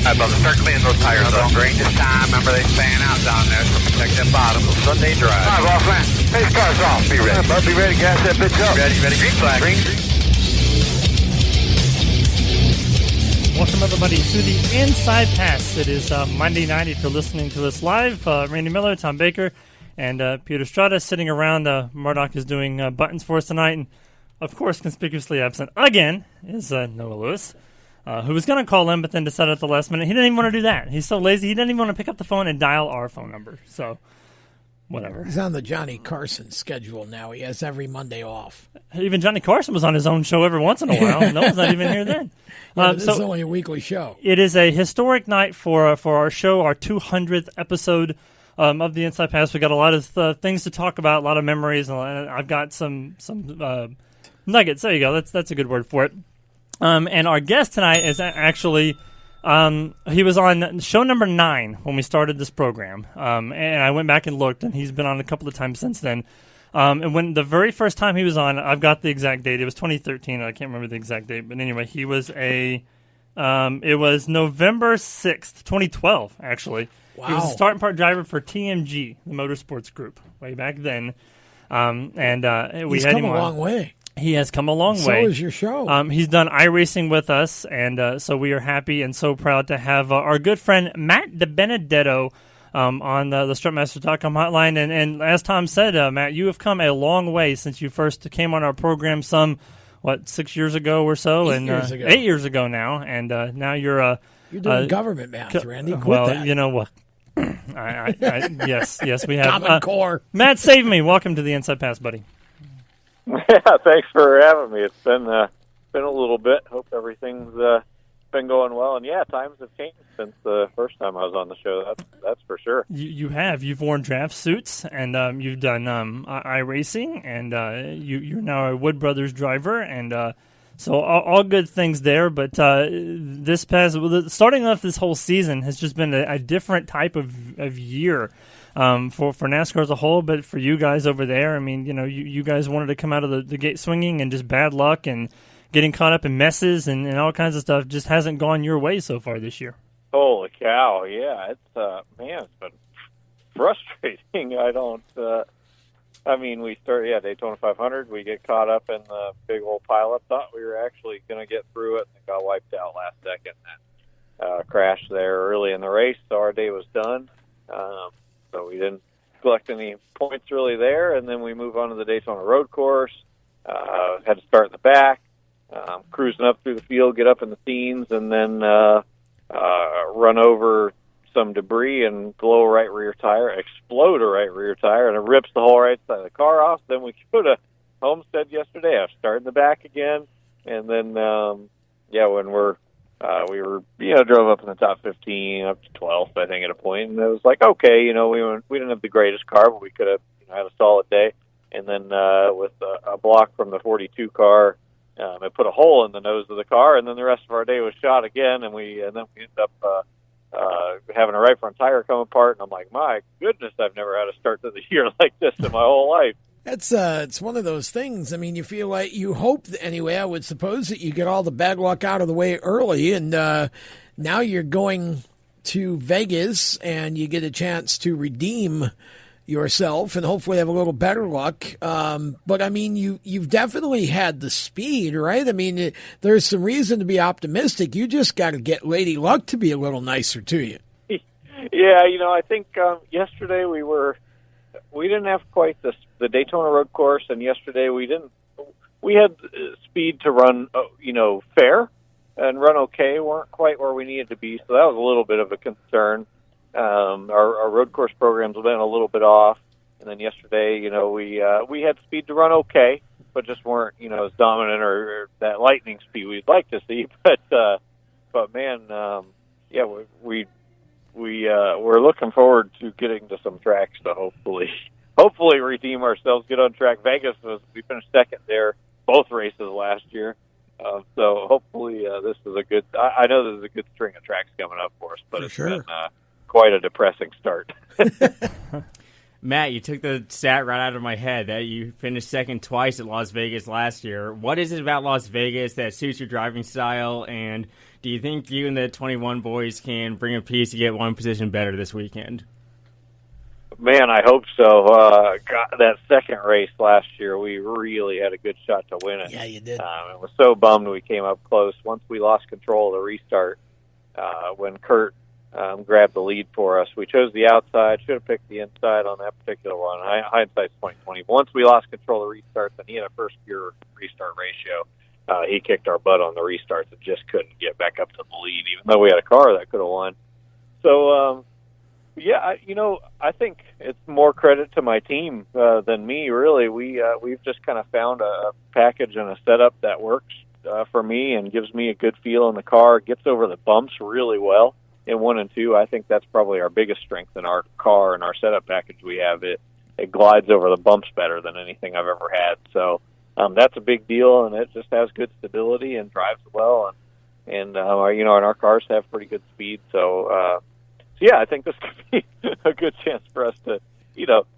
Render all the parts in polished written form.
Above the start cleaning those tires up. During this time, remember they fan out down there, so protect that bottom. Sunday drive. All right, boss man. Hey, car's off. Be ready. Bud, be ready. Gas that bitch up. Ready. Green flag. Green. Welcome, everybody, to the Inside Pass. It is Monday night if you're listening to us live. Randy Miller, Tom Baker, and Peter Strada sitting around. Murdoch is doing buttons for us tonight. And, of course, conspicuously absent again is Noah Lewis, who was going to call in but then decided at the last minute he didn't even want to do that. He's so lazy, he didn't even want to pick up the phone and dial our phone number. So, whatever. He's on the Johnny Carson schedule now. He has every Monday off. Even Johnny Carson was on his own show every once in a while. No one's not even here then. This is only a weekly show. It is a historic night for our show, our 200th episode of the Inside Pass. We got a lot of things to talk about, a lot of memories, and I've got some nuggets. There you go. That's a good word for it. And our guest tonight is actually he was on show number 9 when we started this program, and I went back and looked, and he's been on a couple of times since then. And when the very first time he was on, I've got the exact date. It was 2013. I can't remember the exact date, but anyway, he was it was November 6th, 2012. Actually, wow. He was a start and part driver for TMG, the motorsports group, way back then. We He's had come him a on. long way. He has come a long way. So is your show. He's done iRacing with us, and so we are happy and so proud to have our good friend Matt Dibenedetto on the StrutMaster.com hotline. And as Tom said, Matt, you have come a long way since you first came on our program 6 years ago or so? 8 years ago. 8 years ago now. And now you're doing government math, Randy. Quit well, that. you know what? Yes, we have. Common Core. Matt, save me. Welcome to the Inside Pass, buddy. Yeah, thanks for having me. It's been a little bit. Hope everything's been going well. And yeah, times have changed since the first time I was on the show. That's for sure. You have. You've worn draft suits, and you've done iRacing, and you're now a Wood Brothers driver, and so all good things there. But starting off this whole season has just been a different type of year. For NASCAR as a whole, but for you guys over there, I mean, you guys wanted to come out of the gate swinging, and just bad luck and getting caught up in messes and all kinds of stuff just hasn't gone your way so far this year. Holy cow! Yeah, it's been frustrating. We start Daytona 500. We get caught up in the big old pileup. Thought we were actually going to get through it, and got wiped out last second. That crashed there early in the race, so our day was done. So we didn't collect any points really there, and then we move on to the Daytona road course. Had to start in the back, cruising up through the field, get up in the scenes, and then run over some debris and blow a right rear tire, explode a right rear tire, and it rips the whole right side of the car off. Then we go to Homestead yesterday. I started in the back again, and then when we were, drove up in the top 15, up to 12th, I think, at a point. And it was like, okay, we didn't have the greatest car, but we could have had a solid day. And then with a block from the 42 car, it put a hole in the nose of the car. And then the rest of our day was shot again. And then we ended up having a right front tire come apart. And I'm like, my goodness, I've never had a start to the year like this in my whole life. It's one of those things. I mean, you feel like you hope anyway. I would suppose that you get all the bad luck out of the way early, and now you're going to Vegas and you get a chance to redeem yourself and hopefully have a little better luck. But I mean, you've definitely had the speed, right? I mean, there's some reason to be optimistic. You just got to get Lady Luck to be a little nicer to you. Yeah, I think yesterday we didn't have quite the Daytona road course, and yesterday we had speed to run, fair and run okay. Weren't quite where we needed to be, so that was a little bit of a concern. Our road course programs have been a little bit off, and then yesterday, we had speed to run okay, but just weren't, as dominant or that lightning speed we'd like to see. But man, we're looking forward to getting to some tracks to hopefully redeem ourselves, get on track. Vegas we finished second there both races last year, so hopefully this is a good. I know this is a good string of tracks coming up for us, but it's been quite a depressing start. Matt, you took the stat right out of my head that you finished second twice at Las Vegas last year. What is it about Las Vegas that suits your driving style, and do you think you and the 21 boys can bring a piece to get one position better this weekend? Man, I hope so. God, that second race last year, we really had a good shot to win it. Yeah, you did. I was so bummed we came up close. Once we lost control of the restart, when Kurt grabbed the lead for us, we chose the outside. Should have picked the inside on that particular one. Hindsight's 2020. Once we lost control of the restarts, and he had a first gear restart ratio, he kicked our butt on the restarts and just couldn't get back up to the lead, even though we had a car that could have won. So, I think it's more credit to my team than me, really. We've just kind of found a package and a setup that works for me and gives me a good feel in the car, gets over the bumps really well in 1 and 2. I think that's probably our biggest strength in our car and our setup package we have. It glides over the bumps better than anything I've ever had. So that's a big deal, and it just has good stability and drives well. And our cars have pretty good speed. So I think this could be a good chance for us to,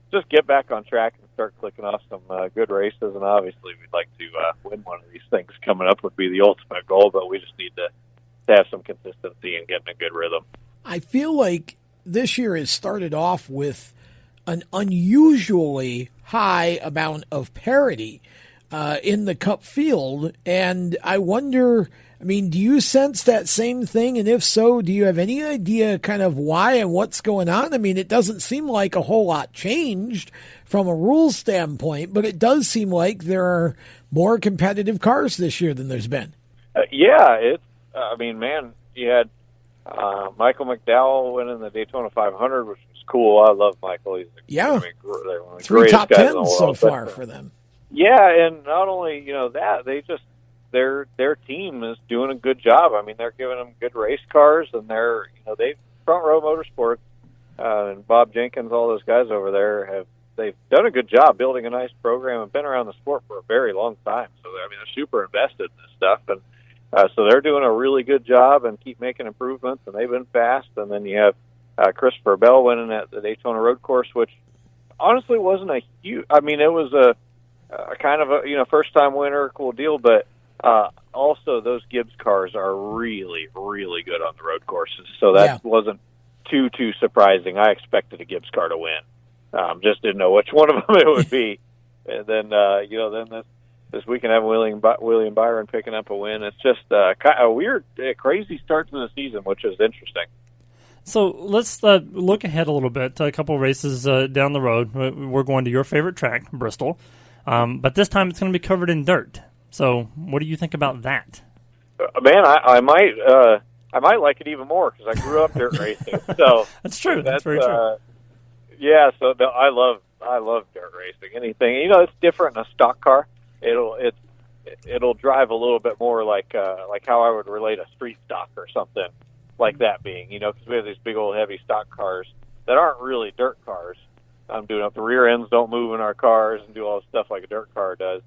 just get back on track and start clicking off some good races. And obviously, we'd like to win one of these things coming up would be the ultimate goal, but we just need to have some consistency and get in a good rhythm. I feel like this year has started off with an unusually high amount of parity in the Cup field, and I wonder, do you sense that same thing? And if so, do you have any idea kind of why and what's going on? It doesn't seem like a whole lot changed from a rules standpoint, but it does seem like there are more competitive cars this year than there's been. You had Michael McDowell winning the Daytona 500, which was cool. I love Michael. He's one of the 3 top guys 10s so far for them. Yeah, and not only that, they just their team is doing a good job. They're giving them good race cars, and they Front Row Motorsports and Bob Jenkins, all those guys over there they've done a good job building a nice program and been around the sport for a very long time. So they're super invested in this stuff, and so they're doing a really good job and keep making improvements, and they've been fast. And then you have Christopher Bell winning at the Daytona Road Course, which honestly wasn't a huge. It was a kind of a first time winner, cool deal, but also those Gibbs cars are really, really good on the road courses. So that wasn't too surprising. I expected a Gibbs car to win. Just didn't know which one of them it would be. And then, then this weekend have William Byron picking up a win. It's just kind of a weird, crazy start to the season, which is interesting. So let's look ahead a little bit. A couple races down the road. We're going to your favorite track, Bristol. But this time it's going to be covered in dirt. So what do you think about that? Man, I might like it even more because I grew up dirt racing. So that's true. That's very true. I love dirt racing. Anything it's different in a stock car. It'll drive a little bit more like how I would relate a street stock or something like that being. Because we have these big old heavy stock cars that aren't really dirt cars. The rear ends don't move in our cars and do all the stuff like a dirt car does.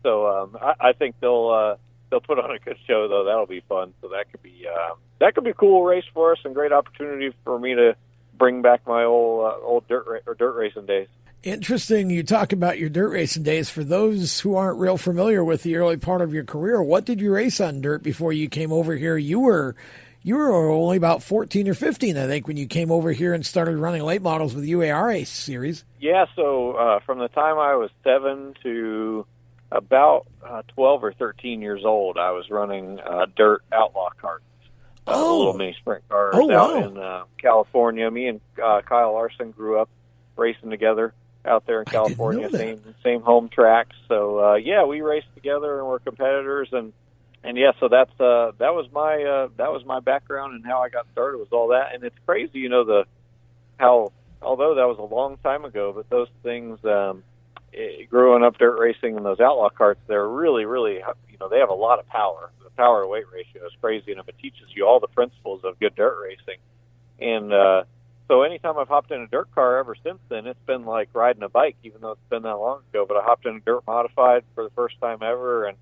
So I think they'll put on a good show, though. That'll be fun. So that could be a cool race for us and great opportunity for me to bring back my old dirt racing days. Interesting. You talk about your dirt racing days. For those who aren't real familiar with the early part of your career, what did you race on dirt before you came over here? You were only about 14 or 15, I think, when you came over here and started running late models with UARA series. Yeah, so from the time I was 7 to about 12 or 13 years old, I was running dirt outlaw karts. Little mini sprint cars out in California. Me and Kyle Larson grew up racing together out there in California, same home tracks. So we raced together and we're competitors, and so that was my background and how I got started was all that. And it's crazy, how although that was a long time ago, but those things, growing up dirt racing and those outlaw karts, they're really, really, they have a lot of power. The power to weight ratio is crazy, and it teaches you all the principles of good dirt racing. And so anytime I've hopped in a dirt car ever since then, it's been like riding a bike, even though it's been that long ago. But I hopped in a dirt modified for the first time ever,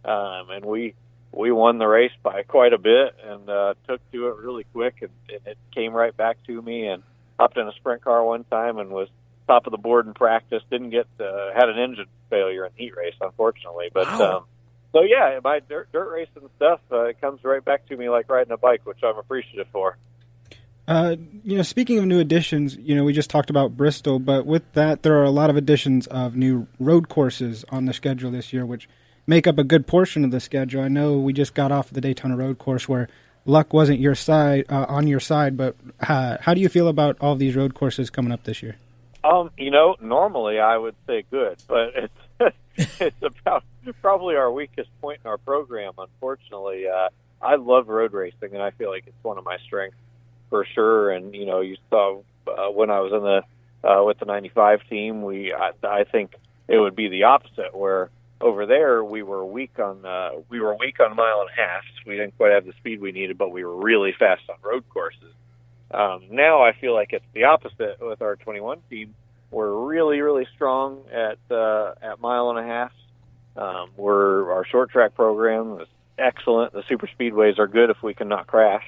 and we won the race by quite a bit, and took to it really quick, and it came right back to me. And hopped in a sprint car one time and was top of the board in practice. Didn't get had an engine failure in the heat race, unfortunately. But Wow. so yeah, my dirt racing stuff it comes right back to me like riding a bike, which I'm appreciative for. Speaking of new additions, we just talked about Bristol, but with that, there are a lot of additions of new road courses on the schedule this year, which make up a good portion of the schedule. I know we just got off the Daytona road course where luck wasn't on your side, but how do you feel about all these road courses coming up this year? Normally I would say good, but it's about probably our weakest point in our program, unfortunately. I love road racing, and I feel like it's one of my strengths for sure. And, you saw when I was in with the 95 team, I think it would be the opposite, where over there we were weak on mile and a half. We didn't quite have the speed we needed, but we were really fast on road courses. Now I feel like it's the opposite with our 21 team. We're really, really strong at mile and a half. Our short track program is excellent. The super speedways are good if we can not crash.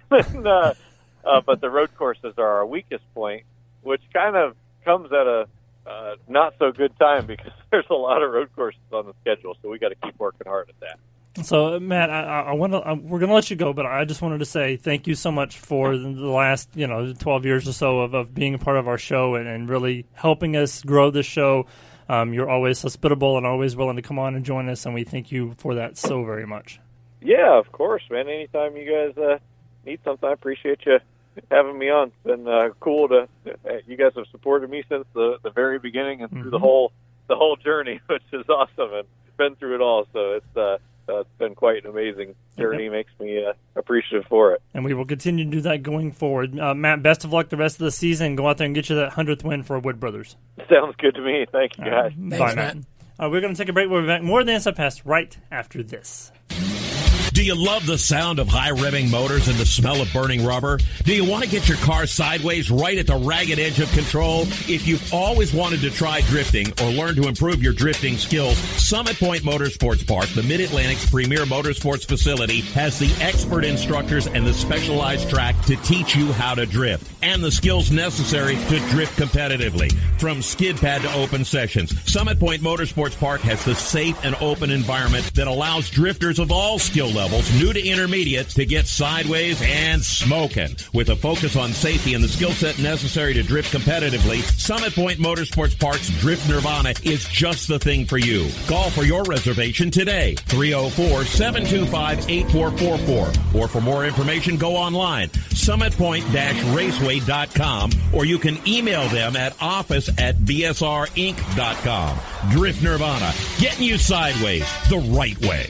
But the road courses are our weakest point, which kind of comes at a not so good time because there's a lot of road courses on the schedule. So we got to keep working hard at that. So, Matt, we're going to let you go, but I just wanted to say thank you so much for the last 12 years or so of being a part of our show and really helping us grow the show. You're always hospitable and always willing to come on and join us, and we thank you for that so very much. Yeah, of course, man. Anytime you guys need something, I appreciate you having me on. It's been cool you guys have supported me since the very beginning and through the whole journey, which is awesome, and been through it all. So it's been quite an amazing journey. Yep. Makes me appreciative for it. And we will continue to do that going forward. Matt, best of luck the rest of the season. Go out there and get you that 100th win for Wood Brothers. Sounds good to me. Thank you, guys. Thanks, Matt. We're going to take a break. We'll be back more of the Inside Pass right after this. Do you love the sound of high-revving motors and the smell of burning rubber? Do you want to get your car sideways right at the ragged edge of control? If you've always wanted to try drifting or learn to improve your drifting skills, Summit Point Motorsports Park, the Mid-Atlantic's premier motorsports facility, has the expert instructors and the specialized track to teach you how to drift and the skills necessary to drift competitively. From skid pad to open sessions, Summit Point Motorsports Park has the safe and open environment that allows drifters of all skill levels, new to intermediate, to get sideways and smoking. With a focus on safety and the skill set necessary to drift competitively, Summit Point Motorsports Park's Drift Nirvana is just the thing for you. Call for your reservation today, 304-725-8444. Or for more information, go online, summitpoint-raceway.com, or you can email them at office@bsrinc.com. Drift Nirvana, getting you sideways the right way.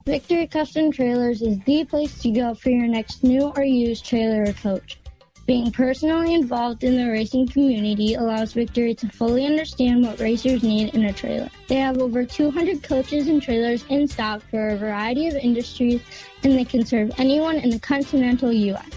Victory Custom Trailers is the place to go for your next new or used trailer or coach. Being personally involved in the racing community allows Victory to fully understand what racers need in a trailer. They have over 200 coaches and trailers in stock for a variety of industries, and they can serve anyone in the continental U.S.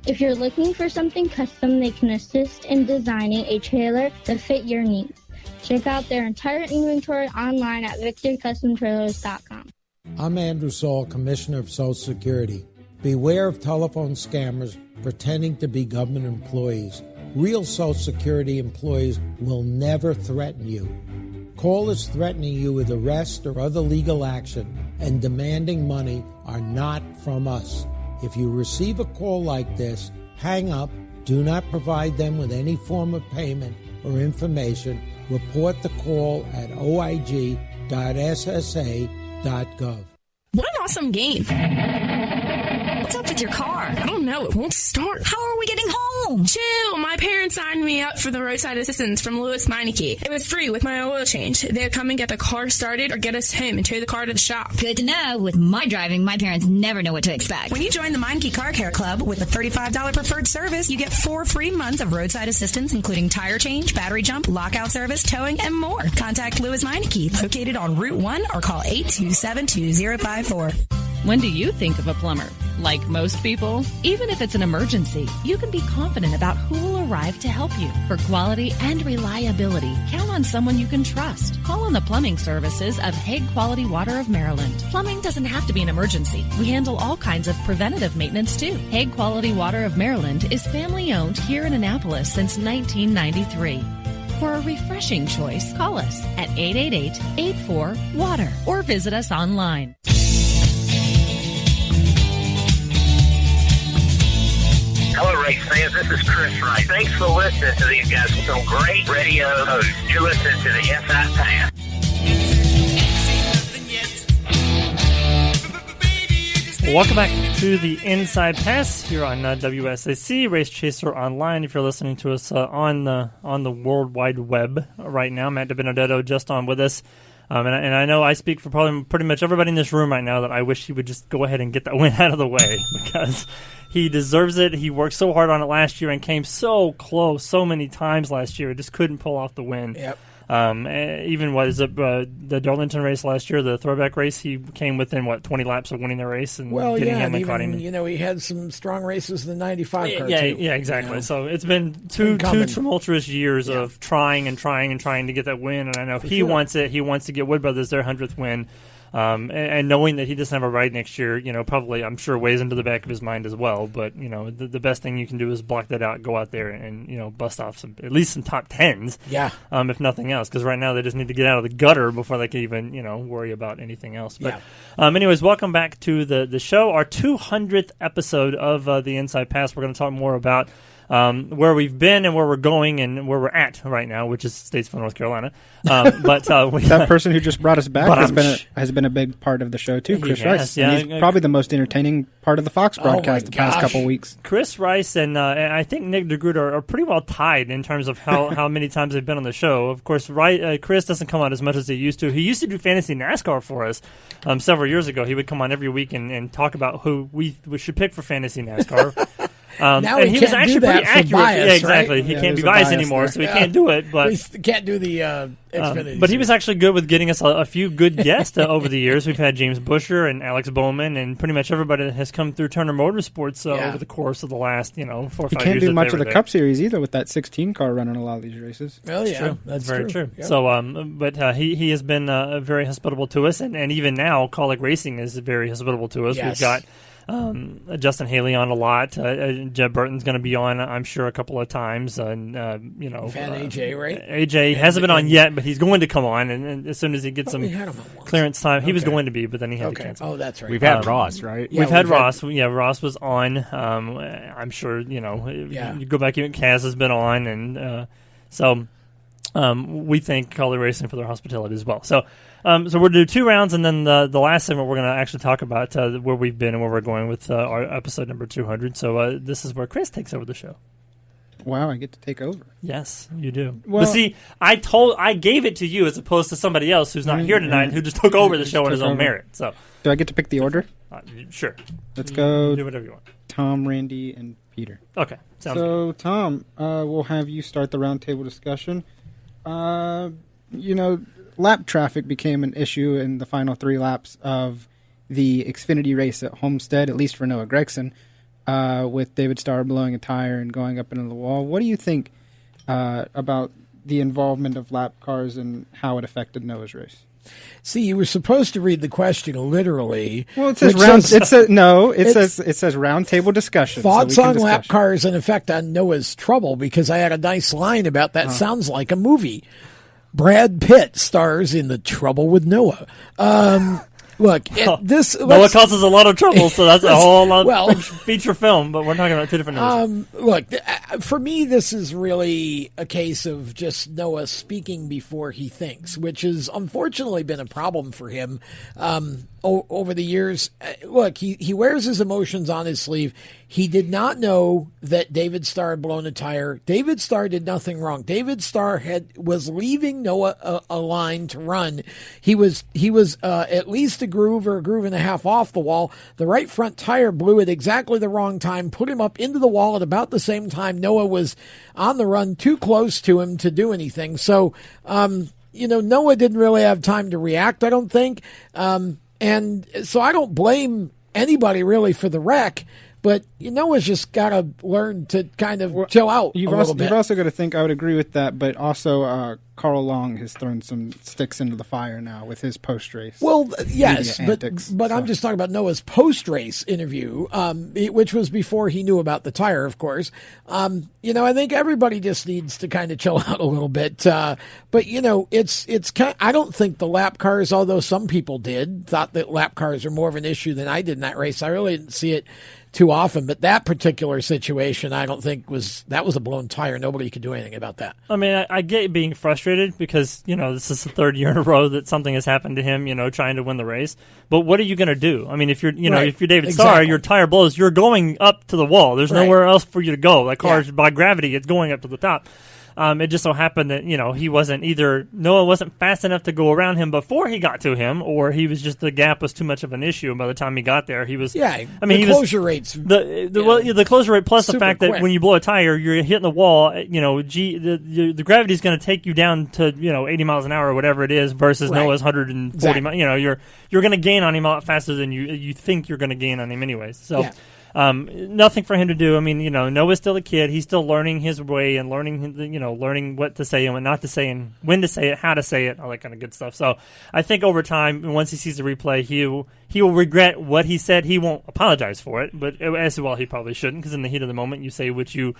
If you're looking for something custom, they can assist in designing a trailer that fit your needs. Check out their entire inventory online at victorycustomtrailers.com. I'm Andrew Saul, Commissioner of Social Security. Beware of telephone scammers pretending to be government employees. Real Social Security employees will never threaten you. Callers threatening you with arrest or other legal action and demanding money are not from us. If you receive a call like this, hang up, do not provide them with any form of payment or information. Report the call at oig.ssa.gov. What an awesome game. What's up with your car? I don't know. It won't start. How are we getting home? Chill. My parents signed me up for the roadside assistance from Lewis Meineke. It was free with my oil change. They'd come and get the car started or get us home and tow the car to the shop. Good to know. With my driving, my parents never know what to expect. When you join the Meineke Car Care Club with a $35 preferred service, you get 4 free months of roadside assistance, including tire change, battery jump, lockout service, towing, and more. Contact Lewis Meineke, located on Route 1, or call 827-2054. When do you think of a plumber? Like most people, even if it's an emergency, you can be confident about who will arrived to help you. For quality and reliability, count on someone you can trust. Call on the plumbing services of Hague Quality Water of Maryland. Plumbing doesn't have to be an emergency. We handle all kinds of preventative maintenance too. Hague Quality Water of Maryland is family owned here in Annapolis since 1993. For a refreshing choice, call us at 888-84-WATER or visit us online. Hello, race fans. This is Chris Wright. Thanks for listening to these guys. Some great radio hosts. You're listening to the Inside Pass. Welcome back to the Inside Pass here on WSAC Race Chaser Online. If you're listening to us on the World Wide Web right now, Matt Dibenedetto just on with us. And I know I speak for probably pretty much everybody in this room right now that I wish he would just go ahead and get that win out of the way because he deserves it. He worked so hard on it last year and came so close so many times last year. Just couldn't pull off the win. Yep. Even the Darlington race last year, the throwback race, he came within 20 laps of winning the race and getting him and caught him. He had some strong races in the 95 car yeah, too. Yeah, exactly. So it's been two tumultuous years of trying to get that win, and I know if he wants it. He wants to get Wood Brothers their 100th win. And knowing that he doesn't have a ride next year, probably I'm sure weighs into the back of his mind as well. But the best thing you can do is block that out, go out there and bust off at least some top tens. Yeah. If nothing else, because right now they just need to get out of the gutter before they can even worry about anything else. But anyways, welcome back to the show, our 200th episode of the Inside Pass. We're going to talk more about where we've been and where we're going and where we're at right now, which is Statesville, North Carolina. But that person who just brought us back has been a big part of the show too, Chris Rice. Yeah, he's probably the most entertaining part of the Fox broadcast the past couple weeks. Chris Rice and I think Nick DeGroot are pretty well tied in terms of how many times they've been on the show. Of course, Chris doesn't come on as much as he used to. He used to do fantasy NASCAR for us several years ago. He would come on every week and talk about who we should pick for fantasy NASCAR. Now and he was actually pretty accurate. Bias, yeah, exactly. Right? He can't be biased anymore, so he can't do it. But we can't do the Xfinity. But he was actually good with getting us a few good guests over the years. We've had James Busher and Alex Bowman, and pretty much everybody that has come through Turner Motorsports over the course of the last 4 or 5 years. He can't do much of the Cup Series either with that 16 car running a lot of these races. Well, yeah, true. that's very true. Yep. So, but he has been very hospitable to us, and even now, Colic Racing is very hospitable to us. Yes. We've got Justin Haley on a lot. Jeb Burton's going to be on, I'm sure, a couple of times. And We've had AJ, right? AJ hasn't been on yet, but he's going to come on. And as soon as he gets some clearance time, he was going to be, but then he had to cancel. Oh, that's right. We've had Ross, right? Yeah, we've had Ross. Yeah, Ross was on. I'm sure you go back. Even Kaz has been on, and so we thank Colic Racing for their hospitality as well. So we'll do 2 rounds, and then the last segment we're going to actually talk about where we've been and where we're going with our episode number 200. So this is where Chris takes over the show. Wow, I get to take over. Yes, you do. Well, but see, I gave it to you as opposed to somebody else who's not here tonight who just took over the show on his own merit. So, do I get to pick the order? Sure. Let's go. Do whatever you want. Tom, Randy, and Peter. Okay. Sounds good. Tom, we'll have you start the roundtable discussion. Lap traffic became an issue in the final 3 laps of the Xfinity race at Homestead, at least for Noah Gragson, with David Starr blowing a tire and going up into the wall. What do you think about the involvement of lap cars and how it affected Noah's race? See, you were supposed to read the question literally. Well, it says it says roundtable discussion. Thoughts on lap cars and effect on Noah's trouble, because I had a nice line about that. Sounds like a movie. Brad Pitt stars in The Trouble with Noah. Look, Noah causes a lot of trouble, so that's a whole lot feature film, but we're talking about 2 different movies. Look, for me, this is really a case of just Noah speaking before he thinks, which has unfortunately been a problem for him over the years. Look, he wears his emotions on his sleeve. He did not know that David Starr had blown a tire. David Starr did nothing wrong. David Starr was leaving Noah a line to run. He was at least a groove or a groove and a half off the wall. The right front tire blew at exactly the wrong time, put him up into the wall at about the same time Noah was on the run, too close to him to do anything. So, Noah didn't really have time to react, I don't think. And so I don't blame anybody really for the wreck. But Noah's just got to learn to kind of chill out a little bit. You've also got to think, I would agree with that, but also Carl Long has thrown some sticks into the fire now with his post-race. Well, yes, antics, but I'm just talking about Noah's post-race interview, which was before he knew about the tire, of course. I think everybody just needs to kind of chill out a little bit. But it's kind of, I don't think the lap cars, although some people thought that lap cars are more of an issue than I did in that race. I really didn't see it too often, but that particular situation, I don't think was a blown tire. Nobody could do anything about that. I mean, I get being frustrated because, this is the third year in a row that something has happened to him, trying to win the race. But what are you going to do? I mean, if you're, if you're David Starr, your tire blows, you're going up to the wall. There's nowhere else for you to go. That car, by gravity, it's going up to the top. It just so happened that, Noah wasn't fast enough to go around him before he got to him, or he was just, the gap was too much of an issue. And by the time he got there, he was, the closure rates. The closure rate plus the fact quick. that when you blow a tire, you're hitting the wall, the gravity is going to take you down to, 80 miles an hour or whatever it is versus Noah's 140 miles. You're going to gain on him a lot faster than you think you're going to gain on him anyways. So. Yeah. Nothing for him to do. I mean, Noah's still a kid. He's still learning his way and learning what to say and what not to say and when to say it, how to say it, all that kind of good stuff. So I think over time, once he sees the replay, he will regret what he said. He won't apologize for it, but as well, he probably shouldn't, because in the heat of the moment, you say what you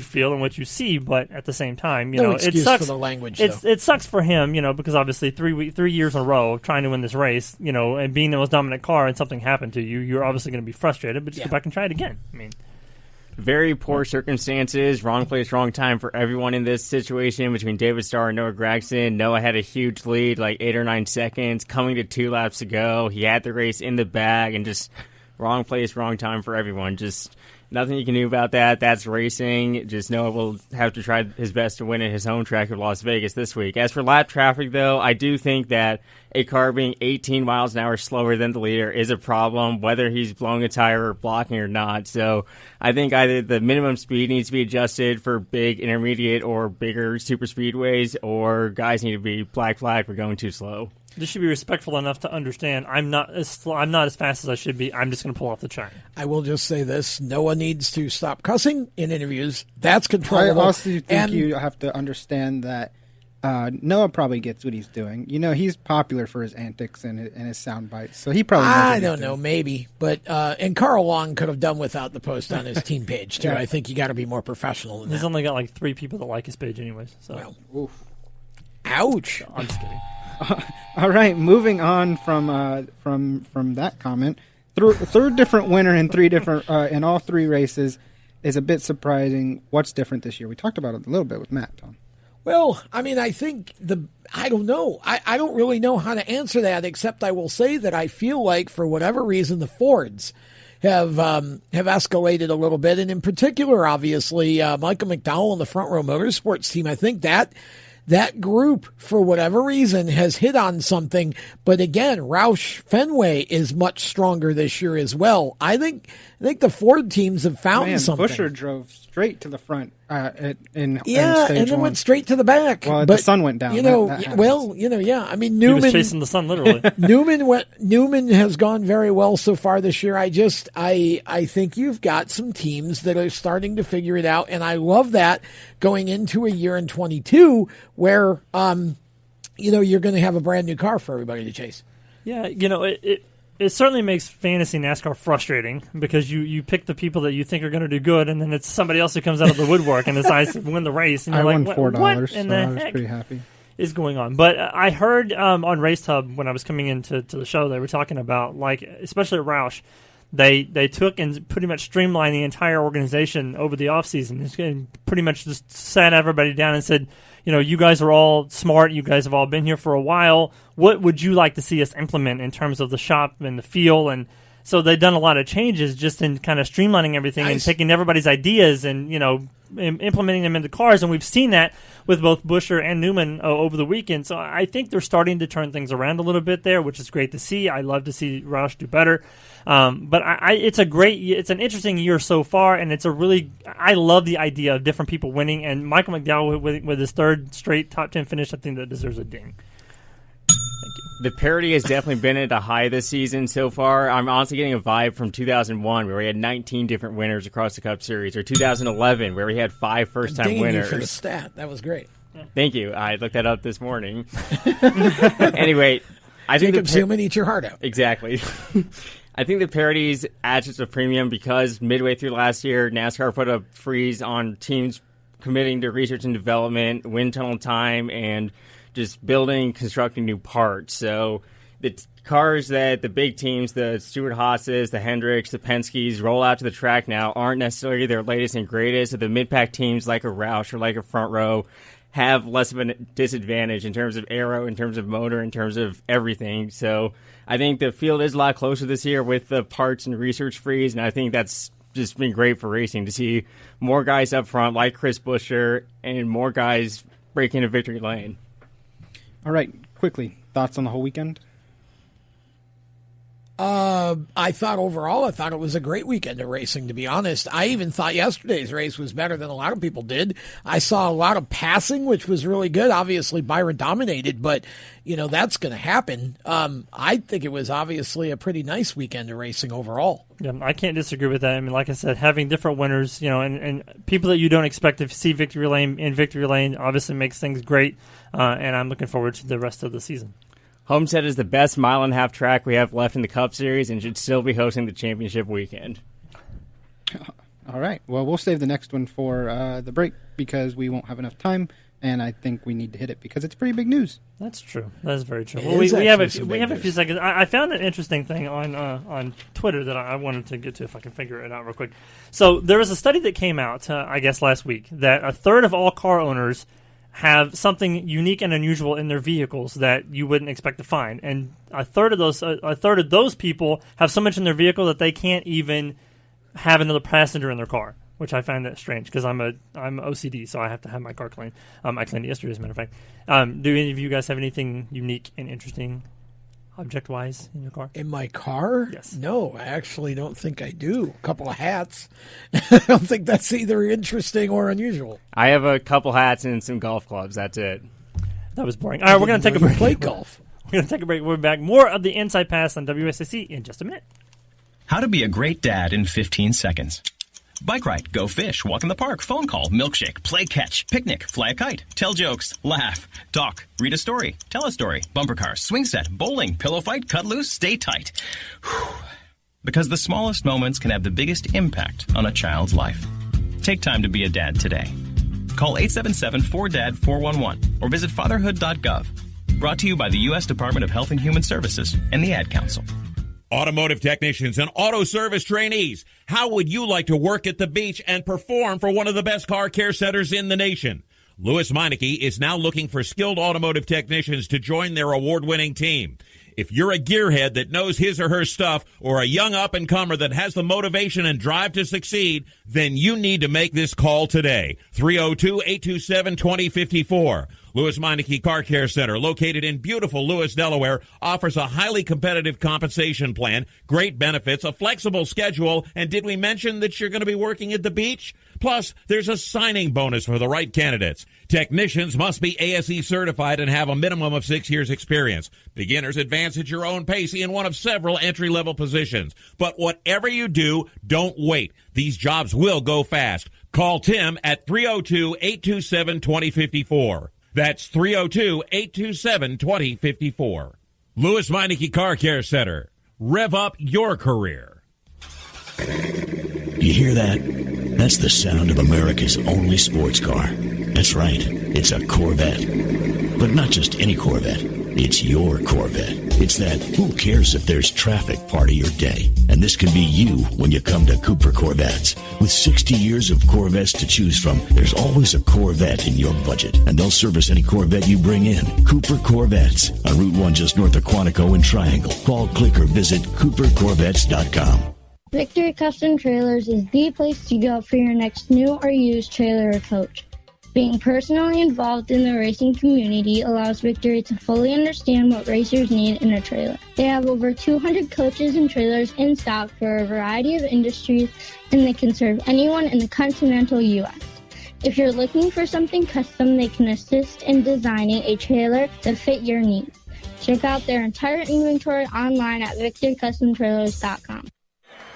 feel and what you see, but at the same time, excuse it sucks for the language. It sucks for him, because obviously 3 years in a row of trying to win this race, and being the most dominant car, and something happened to you, you're obviously going to be frustrated. But just go back and try it again. I mean, very poor circumstances, wrong place, wrong time for everyone in this situation between David Starr and Noah Gragson. Noah had a huge lead, like 8 or 9 seconds, coming to 2 laps to go. He had the race in the bag, and just wrong place, wrong time for everyone. Just nothing you can do about that. That's racing. Just Noah will have to try his best to win at his home track of Las Vegas this week. As for lap traffic, though, I do think that a car being 18 miles an hour slower than the leader is a problem, whether he's blowing a tire or blocking or not. So I think either the minimum speed needs to be adjusted for big, intermediate, or bigger super speedways, or guys need to be black flag for going too slow. They should be respectful enough to understand I'm not as fast as I should be. I'm just going to pull off the track. I will just say this: Noah needs to stop cussing in interviews. That's controllable. I also think you have to understand that Noah probably gets what he's doing. He's popular for his antics and his sound bites, so he probably. I don't know, maybe, but and Carl Long could have done without the post on his team page too. Yeah. I think you got to be more professional than He's that. only got like 3 people that like his page, anyways. So, ouch! I'm just kidding. All right, moving on from that comment. Third different winner in 3 different in all 3 races is a bit surprising. What's different this year? We talked about it a little bit with Matt, Tom. Well, I mean, I think I don't know. I don't really know how to answer that, except I will say that I feel like, for whatever reason, the Fords have escalated a little bit, and in particular, obviously, Michael McDowell and the Front Row Motorsports team. I think that group, for whatever reason, has hit on something. But again, Roush Fenway is much stronger this year as well. I think the Ford teams have found something. Buscher drove straight to the front in stage and then 1. Went straight to the back. Well, the sun went down. I mean, Newman he was chasing the sun literally. Newman has gone very well so far this year. I think you've got some teams that are starting to figure it out, and I love that going into a year in 22 where you're going to have a brand new car for everybody to chase. Yeah, it certainly makes fantasy NASCAR frustrating because you pick the people that you think are going to do good, and then it's somebody else who comes out of the woodwork and decides to win the race. And I you're won like, $4, what so in the I was heck pretty happy. Is going on? But I heard on RaceHub when I was coming into the show, they were talking about, like, especially at Roush, they took and pretty much streamlined the entire organization over the offseason. And pretty much just sat everybody down and said, you guys are all smart. You guys have all been here for a while. What would you like to see us implement in terms of the shop and the feel? And so they've done a lot of changes just in kind of streamlining everything and taking everybody's ideas and, implementing them into cars. And we've seen that with both Buscher and Newman over the weekend. So I think they're starting to turn things around a little bit there, which is great to see. I love to see Roush do better. But it's an interesting year so far, and I love the idea of different people winning. And Michael McDowell with his 3rd straight top 10 finish, I think that deserves a ding. Thank you. The parity has definitely been at a high this season so far. I'm honestly getting a vibe from 2001, where we had 19 different winners across the Cup Series, or 2011, where we had 5 first-time winners. You for the stat. That was great. Thank you. I looked that up this morning. Anyway, I think Jacob zoom and eat your heart out. Exactly. I think the parities adds just a premium because midway through last year, NASCAR put a freeze on teams committing to research and development, wind tunnel time, and just building, constructing new parts. So the cars that the big teams, the Stewart Haas's, the Hendricks, the Penske's roll out to the track now aren't necessarily their latest and greatest. So the mid-pack teams like a Roush or like a Front Row have less of a disadvantage in terms of aero, in terms of motor, in terms of everything. So I think the field is a lot closer this year with the parts and research freeze, and I think that's just been great for racing to see more guys up front like Chris Buescher and more guys break into victory lane. All right, quickly, thoughts on the whole weekend? I thought it was a great weekend of racing, to be honest. I even thought yesterday's race was better than a lot of people did. I saw a lot of passing, which was really good. Obviously, Byron dominated, but, that's going to happen. I think it was obviously a pretty nice weekend of racing overall. Yeah, I can't disagree with that. I mean, like I said, having different winners, and people that you don't expect to see victory lane obviously makes things great, and I'm looking forward to the rest of the season. Homestead is the best mile-and-a-half track we have left in the Cup Series and should still be hosting the championship weekend. All right. Well, we'll save the next one for the break because we won't have enough time, and I think we need to hit it because it's pretty big news. That's true. That is very true. Well, we have a few seconds. I found an interesting thing on Twitter that I wanted to get to if I can figure it out real quick. So there was a study that came out, I guess last week, that a third of all car owners have something unique and unusual in their vehicles that you wouldn't expect to find, and a third of those people have so much in their vehicle that they can't even have another passenger in their car, which I find that strange because I'm OCD, so I have to have my car clean. I cleaned it yesterday, as a matter of fact. Do any of you guys have anything unique and interesting, object-wise, in your car? In my car? Yes. No, I actually don't think I do. A couple of hats. I don't think that's either interesting or unusual. I have a couple hats and some golf clubs. That's it. That was boring. All right, we're going to take a break. Play golf. We're going to take a break. We'll be back. More of the Inside Pass on WSAC in just a minute. How to be a great dad in 15 seconds. Bike ride, go fish, walk in the park, phone call, milkshake, play catch, picnic, fly a kite, tell jokes, laugh, talk, read a story, tell a story, bumper car, swing set, bowling, pillow fight, cut loose, stay tight. Whew. Because the smallest moments can have the biggest impact on a child's life. Take time to be a dad today. Call 877-4DAD-411 or visit fatherhood.gov. Brought to you by the U.S. Department of Health and Human Services and the Ad Council. Automotive technicians and auto service trainees, how would you like to work at the beach and perform for one of the best car care centers in the nation? Louis Meineke is now looking for skilled automotive technicians to join their award-winning team. If you're a gearhead that knows his or her stuff or a young up-and-comer that has the motivation and drive to succeed, then you need to make this call today. 302-827-2054. Louis Meineke Car Care Center, located in beautiful Lewis, Delaware, offers a highly competitive compensation plan, great benefits, a flexible schedule, and did we mention that you're going to be working at the beach? Plus, there's a signing bonus for the right candidates. Technicians must be ASE certified and have a minimum of 6 years experience. Beginners advance at your own pace in one of several entry-level positions. But whatever you do, don't wait. These jobs will go fast. Call Tim at 302-827-2054. That's 302-827-2054. Louis Meineke Car Care Center. Rev up your career. You hear that? That's the sound of America's only sports car. That's right. It's a Corvette. But not just any Corvette. It's your Corvette. It's that who cares if there's traffic part of your day. And this can be you when you come to Cooper Corvettes. With 60 years of Corvettes to choose from, there's always a Corvette in your budget. And they'll service any Corvette you bring in. Cooper Corvettes on Route 1 just north of Quantico and Triangle. Call, click, or visit CooperCorvettes.com. Victory Custom Trailers is the place to go for your next new or used trailer or coach. Being personally involved in the racing community allows Victory to fully understand what racers need in a trailer. They have over 200 coaches and trailers in stock for a variety of industries, and they can serve anyone in the continental U.S. If you're looking for something custom, they can assist in designing a trailer to fit your needs. Check out their entire inventory online at victorycustomtrailers.com.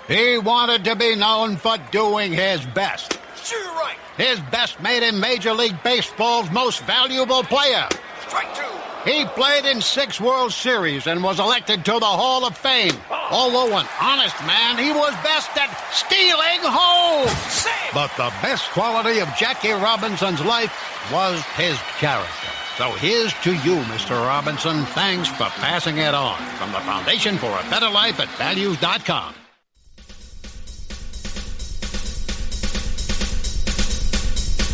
He wanted to be known for doing his best. Sure, you're right. His best made him Major League Baseball's most valuable player. Strike 2. He played in 6 World Series and was elected to the Hall of Fame. Although an honest man, he was best at stealing home. But the best quality of Jackie Robinson's life was his character. So here's to you, Mr. Robinson. Thanks for passing it on. From the Foundation for a Better Life at Values.com.